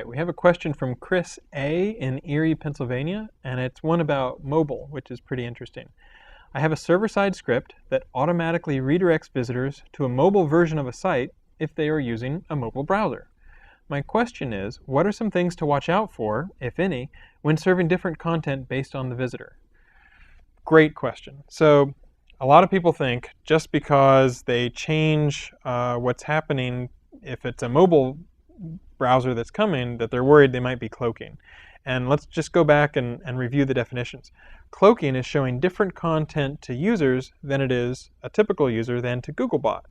right, we have a question from Chris A. in Erie, Pennsylvania, and it's one about mobile, which is pretty interesting. I have a server-side script that automatically redirects visitors to a mobile version of a site if they are using a mobile browser. My question is, what are some things to watch out for, if any, when serving different content based on the visitor? Great question. So a lot of people think just because they change what's happening, if it's a mobile browser that's coming, that they're worried they might be cloaking. And let's just go back and review the definitions. Cloaking is showing different content to users than it is a typical user than to Googlebot.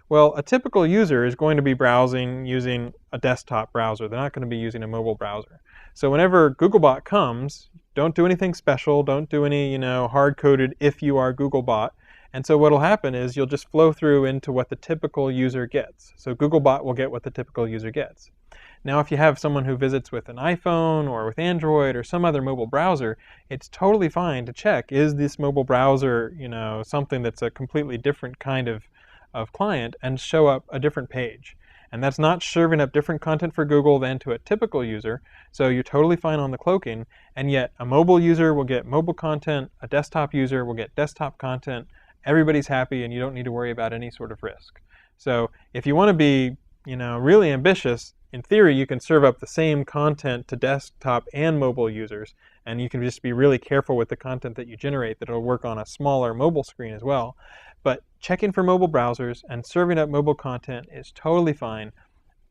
Well, a typical user is going to be browsing using a desktop browser. They're not going to be using a mobile browser. So whenever Googlebot comes, don't do anything special. Don't do any, hard-coded if you are Googlebot. And so what will happen is you'll just flow through into what the typical user gets. So Googlebot will get what the typical user gets. Now, if you have someone who visits with an iPhone or with Android or some other mobile browser, it's totally fine to check, is this mobile browser, something that's a completely different kind of client, and show up a different page. And that's not serving up different content for Google than to a typical user, so you're totally fine on the cloaking, and yet a mobile user will get mobile content, a desktop user will get desktop content, everybody's happy, and you don't need to worry about any sort of risk. So if you want to be, really ambitious, in theory, you can serve up the same content to desktop and mobile users, and you can just be really careful with the content that you generate that it'll work on a smaller mobile screen as well. But checking for mobile browsers and serving up mobile content is totally fine.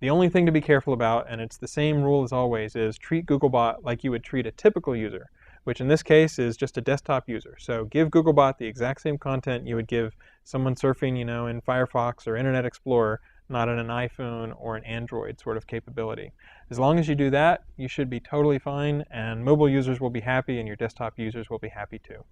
The only thing to be careful about, and it's the same rule as always, is treat Googlebot like you would treat a typical user, which in this case is just a desktop user. So give Googlebot the exact same content you would give someone surfing, in Firefox or Internet Explorer, not on an iPhone or an Android sort of capability. As long as you do that, you should be totally fine, and mobile users will be happy and your desktop users will be happy too.